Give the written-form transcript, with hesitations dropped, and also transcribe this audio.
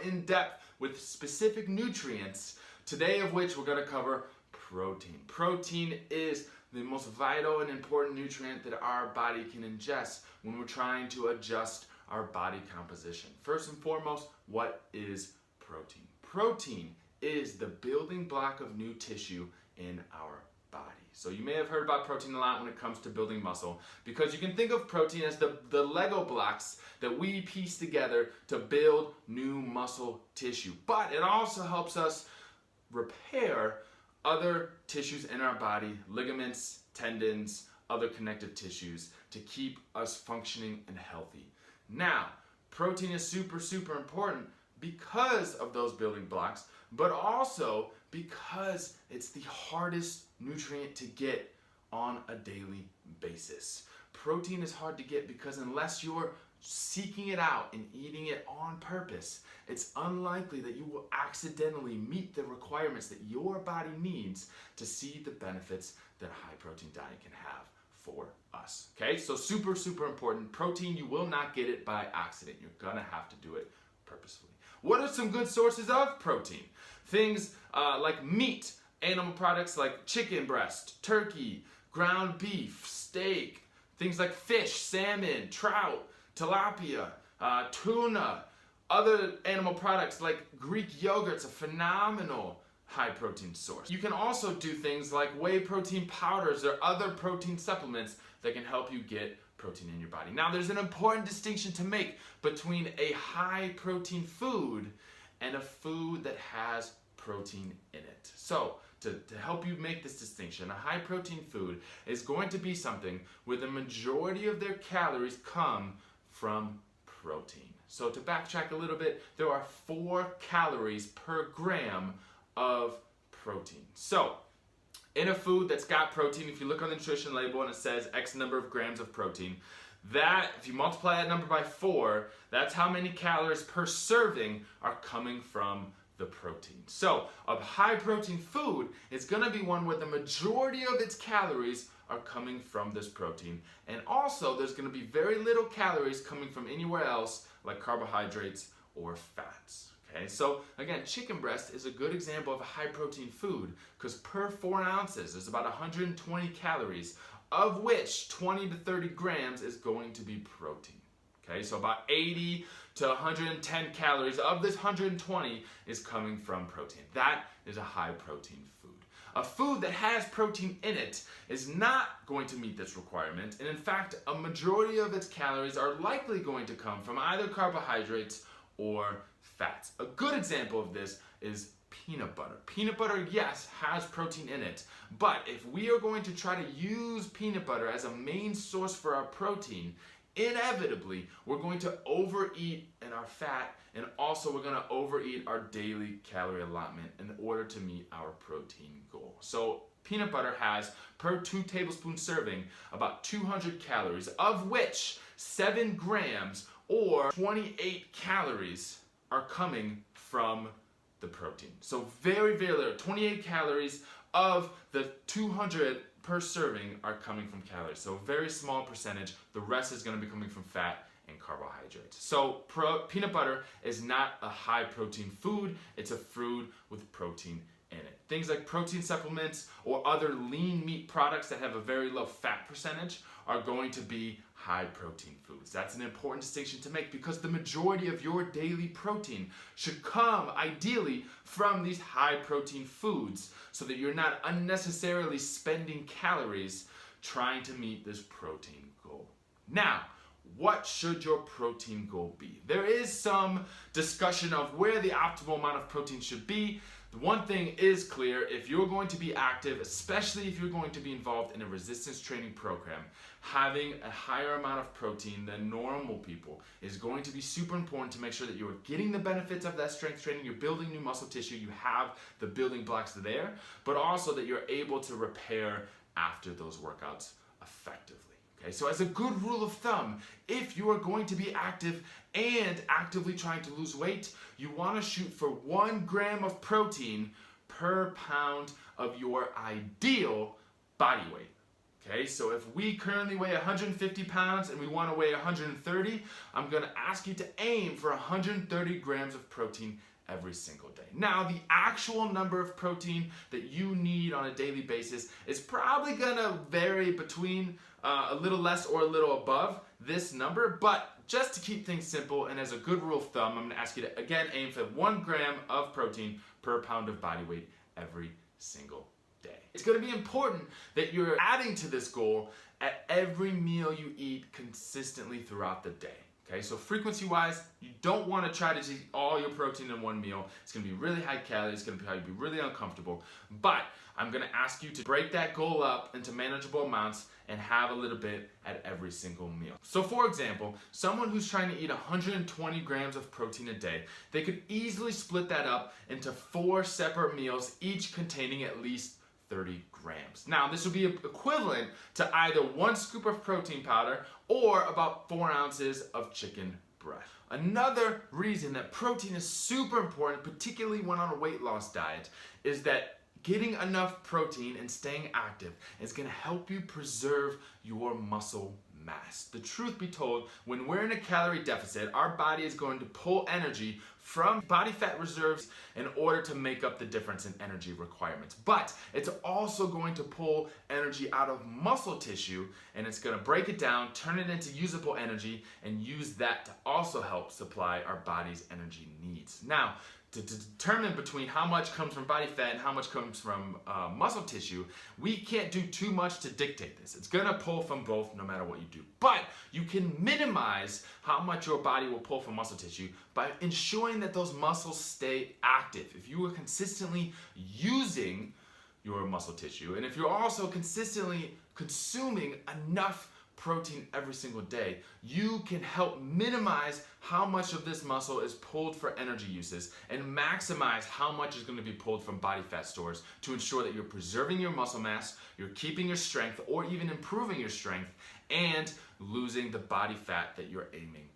in depth with specific nutrients, today of which we're going to cover protein. Protein is the most vital and important nutrient that our body can ingest when we're trying to adjust our body composition. First and foremost, what is protein? Protein is the building block of new tissue in our body. So you may have heard about protein a lot when it comes to building muscle, because you can think of protein as the Lego blocks that we piece together to build new muscle tissue. But it also helps us repair other tissues in our body, ligaments, tendons, other connective tissues, to keep us functioning and healthy. Now, protein is super important because of those building blocks, but also because it's the hardest nutrient to get on a daily basis. Protein is hard to get because unless you're seeking it out and eating it on purpose, it's unlikely that you will accidentally meet the requirements that your body needs to see the benefits that a high protein diet can have for us. Okay, so super important. Protein, you will not get it by accident. You're gonna have to do it purposefully. What are some good sources of protein? Things like meat, animal products like chicken breast, turkey, ground beef, steak, things like fish, salmon, trout, tilapia, tuna, other animal products like Greek yogurt's a phenomenal high protein source. You can also do things like whey protein powders or other protein supplements that can help you get protein in your body. Now, there's an important distinction to make between a high protein food and a food that has protein in it. So, to help you make this distinction, a high protein food is going to be something where the majority of their calories come from protein. So to backtrack a little bit, there are 4 calories per gram of protein. So in a food that's got protein, if you look on the nutrition label and it says X number of grams of protein, that, if you multiply that number by 4, that's how many calories per serving are coming from the protein. So a high protein food is going to be one where the majority of its calories are coming from this protein, and also there's going to be very little calories coming from anywhere else like carbohydrates or fats. Okay, so again, chicken breast is a good example of a high protein food because per 4 ounces there's about 120 calories, of which 20 to 30 grams is going to be protein. Okay, so about 80 to 110 calories of this 120 is coming from protein. That is a high protein food. A food that has protein in it is not going to meet this requirement, and in fact, a majority of its calories are likely going to come from either carbohydrates or fats. A good example of this is peanut butter. Peanut butter, yes, has protein in it, but if we are going to try to use peanut butter as a main source for our protein, inevitably, we're going to overeat in our fat, and also we're going to overeat our daily calorie allotment in order to meet our protein goal. So peanut butter has, per 2 tablespoon serving, about 200 calories, of which 7 grams or 28 calories are coming from the protein. So very little, 28 calories of the 200 per serving are coming from calories. So a very small percentage. The rest is going to be coming from fat and carbohydrates. So peanut butter is not a high protein food. It's a food with protein in it. Things like protein supplements or other lean meat products that have a very low fat percentage are going to be high protein foods. That's an important distinction to make because the majority of your daily protein should come ideally from these high protein foods so that you're not unnecessarily spending calories trying to meet this protein goal. Now, what should your protein goal be? There is some discussion of where the optimal amount of protein should be. The one thing is clear: if you're going to be active, especially if you're going to be involved in a resistance training program, having a higher amount of protein than normal people is going to be super important to make sure that you're getting the benefits of that strength training, you're building new muscle tissue, you have the building blocks there, but also that you're able to repair after those workouts effectively. Okay, so as a good rule of thumb, if you are going to be active and actively trying to lose weight, you want to shoot for 1 gram of protein per pound of your ideal body weight. Okay, so if we currently weigh 150 pounds and we want to weigh 130, I'm going to ask you to aim for 130 grams of protein every single day. Now, the actual number of protein that you need on a daily basis is probably going to vary between a little less or a little above this number, but just to keep things simple and as a good rule of thumb, I'm going to ask you to again aim for 1 gram of protein per pound of body weight every single day. It's going to be important that you're adding to this goal at every meal you eat consistently throughout the day. Okay, so frequency-wise, you don't want to try to eat all your protein in one meal. It's going to be really high calories. It's going to probably be really uncomfortable. But I'm going to ask you to break that goal up into manageable amounts and have a little bit at every single meal. So for example, someone who's trying to eat 120 grams of protein a day, they could easily split that up into 4 separate meals, each containing at least 30 grams. Now, this would be equivalent to either 1 scoop of protein powder or about 4 ounces of chicken breast. Another reason that protein is super important, particularly when on a weight loss diet, is that getting enough protein and staying active is going to help you preserve your muscle mass. The truth be told, when we're in a calorie deficit, our body is going to pull energy from body fat reserves in order to make up the difference in energy requirements. But it's also going to pull energy out of muscle tissue, and it's going to break it down, turn it into usable energy, and use that to also help supply our body's energy needs. Now, to determine between how much comes from body fat and how much comes from muscle tissue, we can't do too much to dictate this. It's gonna pull from both no matter what you do. But you can minimize how much your body will pull from muscle tissue by ensuring that those muscles stay active. If you are consistently using your muscle tissue, and if you're also consistently consuming enough protein every single day, you can help minimize how much of this muscle is pulled for energy uses and maximize how much is going to be pulled from body fat stores to ensure that you're preserving your muscle mass, you're keeping your strength or even improving your strength, and losing the body fat that you're aiming